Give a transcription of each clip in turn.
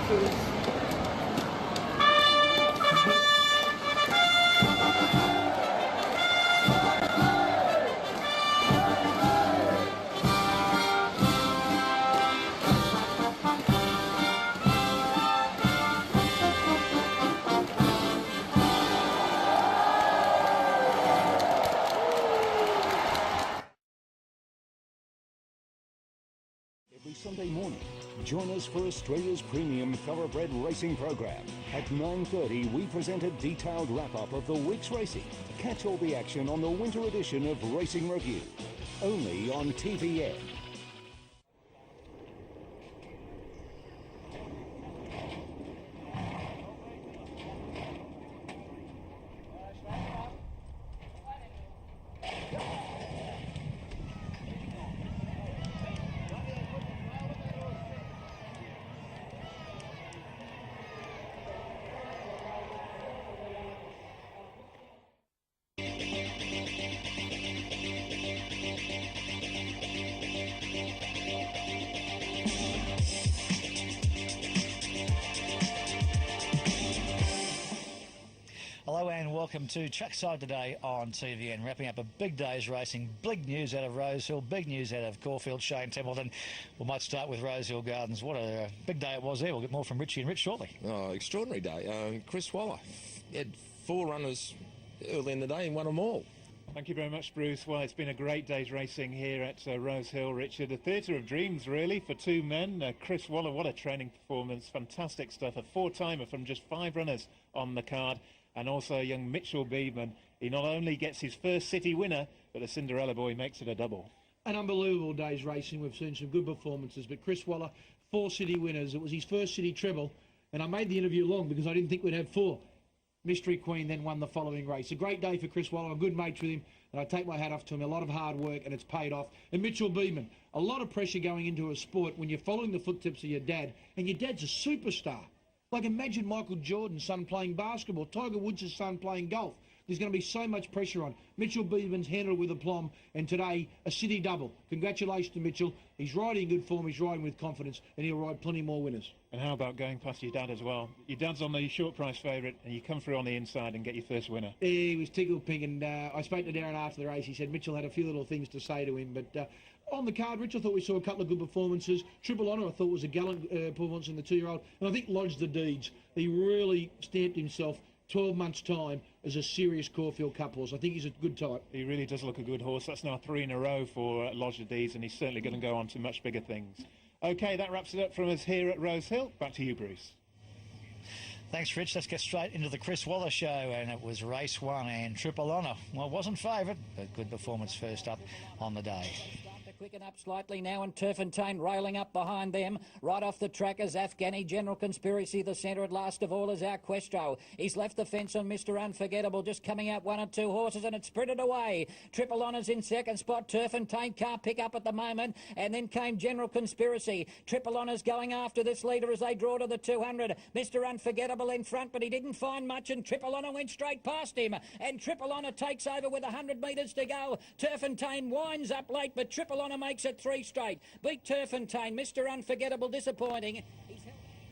Every Sunday morning, join us for Australia's premium thoroughbred racing program. At 9:30, we present a detailed wrap-up of the week's racing. Catch all the action on the winter edition of Racing Review, only on TVN. Hello and welcome to Trackside today on TVN. Wrapping up a big day's racing. Big news out of Rosehill, big news out of Caulfield, Shane Templeton. We might start with Rosehill Gardens. What a big day it was there. We'll get more from Richie and Rich shortly. Oh, extraordinary day. Chris Waller had 4 runners early in the day and won them all. Thank you very much, Bruce. Well, it's been a great day's racing here at Rosehill, Richard. A theatre of dreams, really, for 2 men. Chris Waller, what a training performance. Fantastic stuff. A 4-timer from just 5 runners on the card. And also young Mitchell Beedman. He not only gets his first city winner, but the Cinderella boy makes it a double. An unbelievable day's racing. We've seen some good performances, but Chris Waller, 4 city winners. It was his first city treble, and I made the interview long because I didn't think we'd have 4. Mystery Queen then won the following race. A great day for Chris Waller. I'm good mates with him, and I take my hat off to him. A lot of hard work, and it's paid off. And Mitchell Beedman, a lot of pressure going into a sport when you're following the footsteps of your dad, and your dad's a superstar. Like, imagine Michael Jordan's son playing basketball, Tiger Woods' son playing golf. There's going to be so much pressure on. Mitchell Beedman's handled it with aplomb, and today, a city double. Congratulations to Mitchell. He's riding in good form, he's riding with confidence, and he'll ride plenty more winners. And how about going past your dad as well? Your dad's on the short price favourite, and you come through on the inside and get your first winner. He was tickled pink, and I spoke to Darren after the race. He said Mitchell had a few little things to say to him, but on the card, Rich, I thought we saw a couple of good performances. Triple Honour, I thought, was a gallant performance in the 2-year-old. And I think Lodge the Deeds, he really stamped himself 12 months' time as a serious Caulfield Cup horse. I think he's a good type. He really does look a good horse. That's now 3 in a row for Lodge the Deeds, and he's certainly going to go on to much bigger things. OK, that wraps it up from us here at Rosehill. Back to you, Bruce. Thanks, Rich. Let's get straight into the Chris Waller show, and it was race 1 and Triple Honour. Well, it wasn't favourite, but good performance first up on the day. Quicken up slightly now, and Turfentine railing up behind them. Right off the track is Afghani General Conspiracy. The centre at last of all is our Questro. He's left the fence on Mr. Unforgettable, just coming out 1 or 2 horses, and it's sprinted away. Triple Honour's in second spot. Turfentine can't pick up at the moment, and then came General Conspiracy. Triple Honour's going after this leader as they draw to the 200. Mr. Unforgettable in front, but he didn't find much, and Triple Honour went straight past him, and Triple Honour takes over with 100 metres to go. Turfentine winds up late, but Triple Honour makes it 3 straight. Beat Turfentine. Mr. Unforgettable disappointing.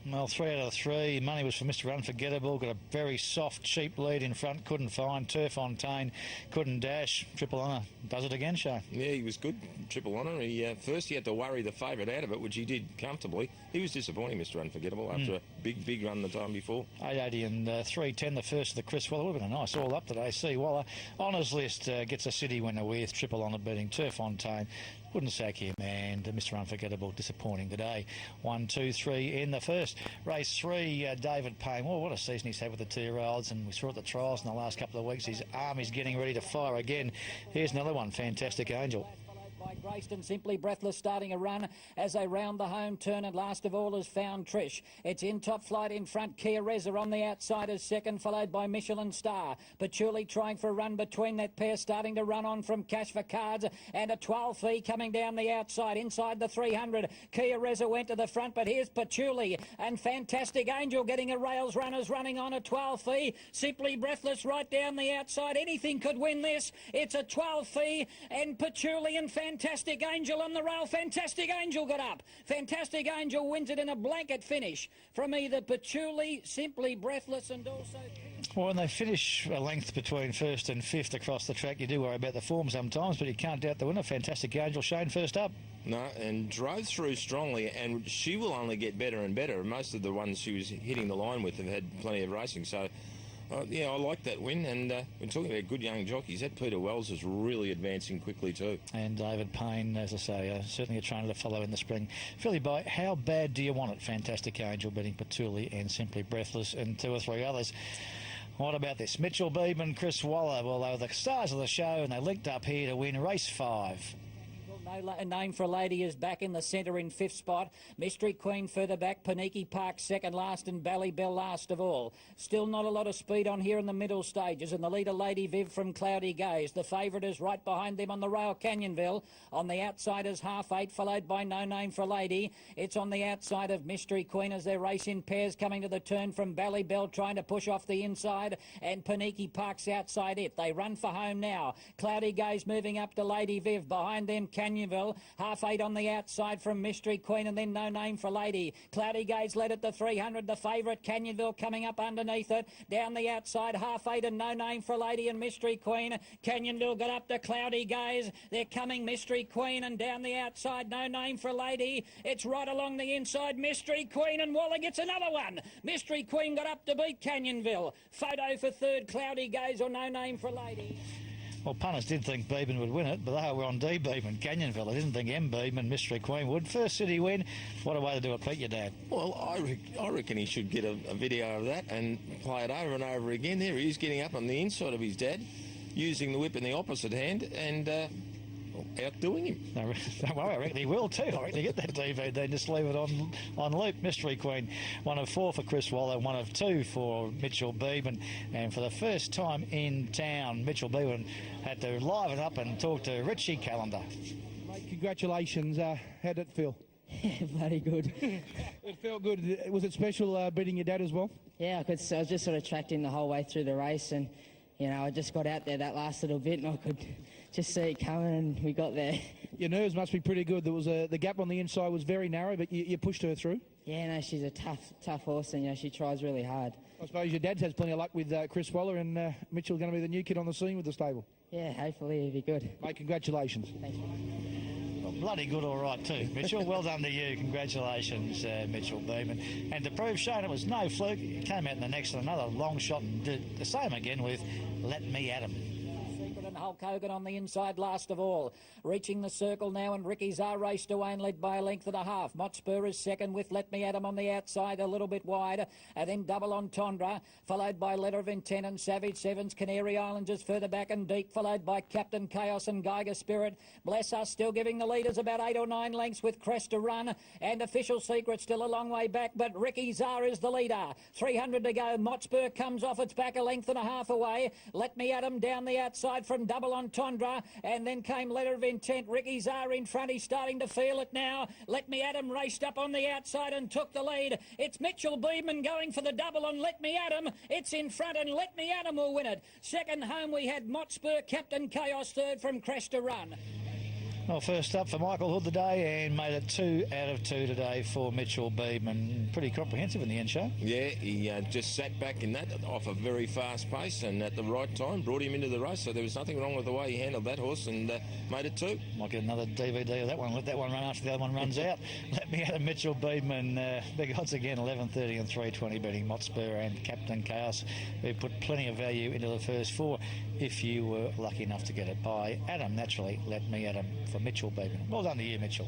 Well, 3 out of 3. Money was for Mr. Unforgettable. Got a very soft, cheap lead in front. Couldn't find. Turfentine couldn't dash. Triple Honour does it again, Shane. Yeah, he was good, Triple Honour. First he had to worry the favourite out of it, which he did comfortably. He was disappointing, Mr. Unforgettable, after a big run the time before. 880 and 310, the first of the Chris Waller. Would have been a nice all-up today. C. Waller, Honours list, gets a city winner with Triple Honour beating Turfentine. Wouldn't sack him, and Mr. Unforgettable disappointing today. 1, 2, 3 in the first. Race 3, David Payne. Well, what a season he's had with the 2-year-olds, and we saw at the trials in the last couple of weeks. His arm is getting ready to fire again. Here's another one, Fantastic Angel. By Grayston, Simply Breathless starting a run as they round the home turn, and last of all is Found Trish. It's in top flight in front. Kia Reza on the outside is second, followed by Michelin Star. Patchouli trying for a run between that pair, starting to run on from Cash for Cards, and a 12 fee coming down the outside inside the 300. Kia Reza went to the front, but here's Patchouli and Fantastic Angel getting a rails runners running on a 12 fee. Simply Breathless right down the outside. Anything could win this. It's a 12 fee, and Patchouli and Fantastic Angel on the rail. Fantastic Angel got up. Fantastic Angel wins it in a blanket finish from either Patchouli, Simply Breathless, and also... Well, when they finish a length between first and fifth across the track, you do worry about the form sometimes, but you can't doubt the winner. Fantastic Angel, Shane, first up. No, and drove through strongly, and she will only get better and better. Most of the ones she was hitting the line with have had plenty of racing, so... yeah, I like that win, and we're talking about good young jockeys. That Peter Wells is really advancing quickly too. And David Payne, as I say, certainly a trainer to follow in the spring. Philly Boy, how bad do you want it? Fantastic Angel beating Patchouli and Simply Breathless and two or three others. What about this? Mitchell Beebman, Chris Waller. Well, they were the stars of the show, and they linked up here to win race 5. No name for a lady is back in the centre in 5th spot. Mystery Queen further back. Paniki Park second last and Ballybell last of all. Still not a lot of speed on here in the middle stages. And the leader, Lady Viv from Cloudy Gaze. The favourite is right behind them on the rail, Canyonville. On the outside is Half Eight, followed by No Name for a Lady. It's on the outside of Mystery Queen as they race in pairs coming to the turn from Ballybell, trying to push off the inside. And Paniki Park's outside it. They run for home now. Cloudy Gaze moving up to Lady Viv. Behind them, Canyonville. Half Eight on the outside from Mystery Queen, and then No Name for Lady. Cloudy Gaze led at the 300. The favourite, Canyonville, coming up underneath it. Down the outside, Half Eight and No Name for Lady and Mystery Queen. Canyonville got up to Cloudy Gaze. They're coming, Mystery Queen, and down the outside, No Name for Lady. It's right along the inside, Mystery Queen, and Waller gets another one. Mystery Queen got up to beat Canyonville. Photo for third, Cloudy Gaze or No Name for Lady. Well, punters did think Beebman would win it, but they were on D Beebman, Canyonville. They didn't think M Beebman, Mystery Queen would. First city win. What a way to do it, Pete, your dad. Well, I reckon he should get a video of that and play it over and over again. There he is getting up on the inside of his dad, using the whip in the opposite hand and outdoing him. No, don't worry, I reckon he will too. I reckon he get that DVD and just leave it on loop. Mystery Queen, 1 of 4 for Chris Waller, 1 of 2 for Mitchell Beebman. And for the first time in town, Mitchell Beebman had to liven up and talk to Richie Callender. Mate, congratulations. How'd it feel? Yeah, bloody good. It felt good. Was it special beating your dad as well? Yeah, I was just sort of tracked in the whole way through the race, and you know, I just got out there that last little bit and I could just see it coming, and we got there. Your nerves must be pretty good. There was the gap on the inside was very narrow, but you pushed her through. Yeah, no, she's a tough horse, and you know, she tries really hard. I suppose your dad's has plenty of luck with Chris Waller, and Mitchell's going to be the new kid on the scene with the stable. Yeah, hopefully it'll be good. Mate, congratulations. Thanks. Well, bloody good, all right, too, Mitchell. Well done to you. Congratulations, Mitchell Beebman. And to prove, Shane, it was no fluke. He came out in the next and another long shot and did the same again with Let Me At 'Em. And Hulk Hogan on the inside last of all. Reaching the circle now, and Ricky Czar raced away and led by a length and a half. Motspur is second with Let Me At 'Em on the outside, a little bit wide. And then Double Entendre, followed by Letter of Intent and Savage Sevens. Canary Islands is further back and deep, followed by Captain Chaos and Geiger Spirit. Bless Us still giving the leaders about 8 or 9 lengths with Crest to run. And Official Secret still a long way back, but Ricky Czar is the leader. 300 to go. Motspur comes off its back a length and a half away. Let Me At 'Em down the outside from Double Entendre, and then came Letter of Intent. Ricky Czar in front, he's starting to feel it now. Let Me At 'Em raced up on the outside and took the lead. It's Mitchell Beebman going for the double on Let Me At 'Em. It's in front, and Let Me At 'Em will win it. Second home we had Motspur, Captain Chaos third from Crest to run. Well, first up for Michael Hood today, and made it 2 out of 2 today for Mitchell Beebman. Pretty comprehensive in the end show. Yeah, he just sat back in that off a very fast pace and at the right time brought him into the race, so there was nothing wrong with the way he handled that horse and made it 2. Might get another DVD of that one. Let that one run after the other one runs out. Let Me At 'Em, Mitchell Beebman. Big odds again, 11.30 and 3.20 beating Motspur and Captain Chaos, who put plenty of value into the first 4 if you were lucky enough to get it by Adam. Naturally, Let Me At 'Em for Mitchell Beebman. Well done to you, Mitchell.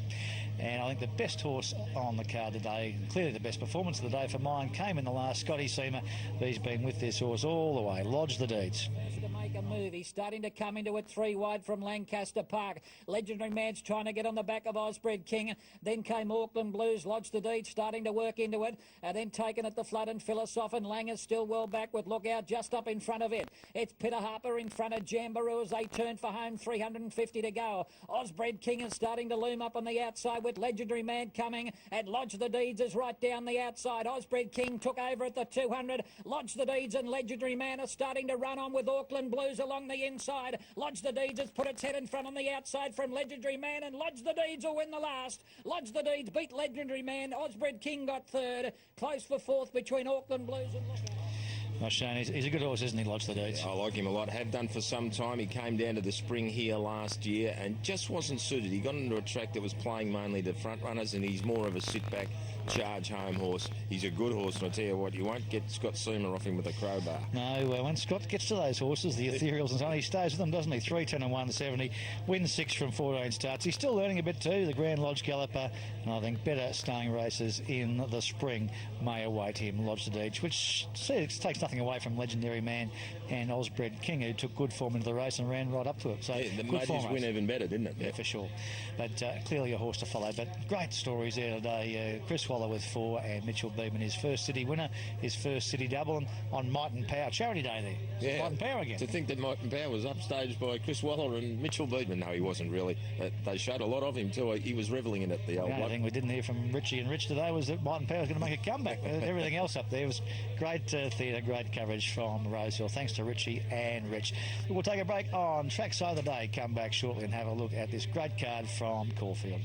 And I think the best horse on the card today, clearly the best performance of the day for mine, came in the last, Scotty Seamer. He's been with this horse all the way. Lodge the Deeds. To make a move, he's starting to come into it 3 wide from Lancaster Park. Legendary Man's trying to get on the back of Osbred King. Then came Auckland Blues, Lodge the Deed, starting to work into it. And then taken at the flood and Philosoph, and Lang is still well back with Lookout just up in front of it. It's Peter Harper in front of Jamboree as they turn for home, 350 to go. Osbred King is starting to loom up on the outside with Legendary Man coming, and Lodge the Deeds is right down the outside. Osbred King took over at the 200. Lodge the Deeds and Legendary Man are starting to run on with Auckland Blues. Blues along the inside. Lodge the Deeds has put its head in front on the outside from Legendary Man, and Lodge the Deeds will win the last. Lodge the Deeds beat Legendary Man. Osbred King got third. Close for fourth between Auckland Blues and Lookout. Well, Shane, he's a good horse, isn't he, Lodge the Deeds? I like him a lot. Have done for some time. He came down to the spring here last year and just wasn't suited. He got into a track that was playing mainly to front runners, and he's more of a sit-back, charge-home horse. He's a good horse, and I tell you what, you won't get Scott Seamer off him with a crowbar. No, when Scott gets to those horses, the Ethereals and so on, he stays with them, doesn't he? 3, 10 and 170, wins 6 from 14 starts. He's still learning a bit too, the Grand Lodge galloper, and I think better staying races in the spring may await him, Lodge the Deeds, which takes nothing away from Legendary Man and Osbred King, who took good form into the race and ran right up to it. So yeah, made his win even better, didn't it? Yeah, for sure. But clearly a horse to follow. But great stories there today. Chris Waller with 4 and Mitchell Beeman, his first city winner, his first city double, and on Might and Power. Charity day there. Yeah. Might and Power again. To think that Might and Power was upstaged by Chris Waller and Mitchell Beeman. No, he wasn't really. They showed a lot of him too. He was revelling in it, the old The only thing we didn't hear from Richie and Rich today was that Might and Power was going to make a comeback. Everything else up there was great theatre, great coverage from Rosehill. Thanks to Richie and Rich. We'll take a break on Trackside of the Day. Come back shortly and have a look at this great card from Caulfield.